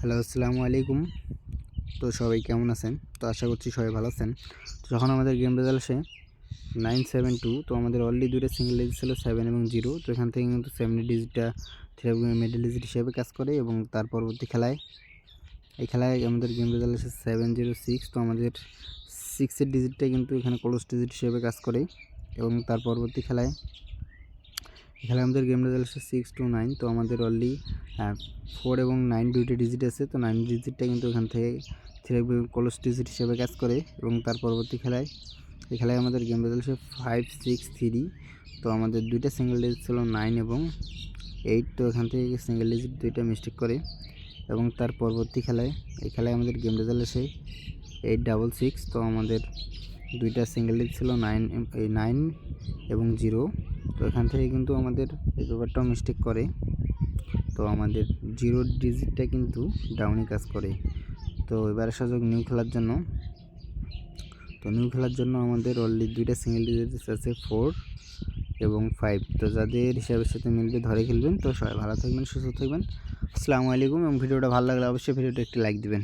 Hello, আসসালামু আলাইকুম। তো সবাই কেমন আছেন? তো আশা করছি সবাই ভালো আছেন। তো যখন আমাদের গেম রেজাল্ট আসে 972, তো আমাদের অলরেডি দুইটা সিঙ্গেল ডিজিট ছিল 7 এবং 0। তো এখান থেকে কিন্তু 7 ডিজিটটা মিডল ডিজিট হিসেবে কাজ করে এবং তার পরবর্তী খেলায় এই খেলায় আমাদের গেম রেজাল্ট আসে 706। তো আমাদের 6 ডিজিটটা কিন্তু এখানে ক্লোজ ডিজিট হিসেবে কাজ করে এবং তার পরবর্তী খেলায় এখানে আমাদের গেম রেজাল্ট আসে 629। তো আমাদের অলরেডি 4 এবং 9 দুইটা ডিজিট আছে। তো 9 ডিজিটটা কিন্তু এখান থেকে ক্লোজ ডিজিট হিসেবে কাজ করে এবং তার পরবর্তী এই খেলায় আমাদের গেম রেজাল্ট আসে 563। তো আমাদের দুইটা সিঙ্গেল ডিজিট ছিল 9 এবং 8। তো এখান থেকে সিঙ্গেল ডিজিট দুইটা মিস্টেক করে এবং তার পরবর্তী এই খেলায় আমাদের গেম রেজাল্ট আসে 866। তো আমাদের দুইটা সিঙ্গেল ডিজিট ছিল 9 এবং 0। তো এখান থেকে কিন্তু আমাদের এই ব্যাপারটাও মিস্টেক করে। তো আমাদের 0 ডিজিটটা কিন্তু ডাউনে কাজ করে। তো এবার আসা যাক নিউ খেলার জন্য। তো নিউ খেলার জন্য আমাদের অলরেডি দুইটা সিঙ্গেল ডিজিট আছে 4 এবং 5। তো যাদের হিসাবের সাথে মিলবে ধরে খেলবেন। তো সবাই ভালো থাকবেন, সুস্থ থাকবেন। আসসালামু আলাইকুম। এবং ভিডিওটা ভালো লাগলে অবশ্যই ভিডিওটা একটি লাইক দিবেন।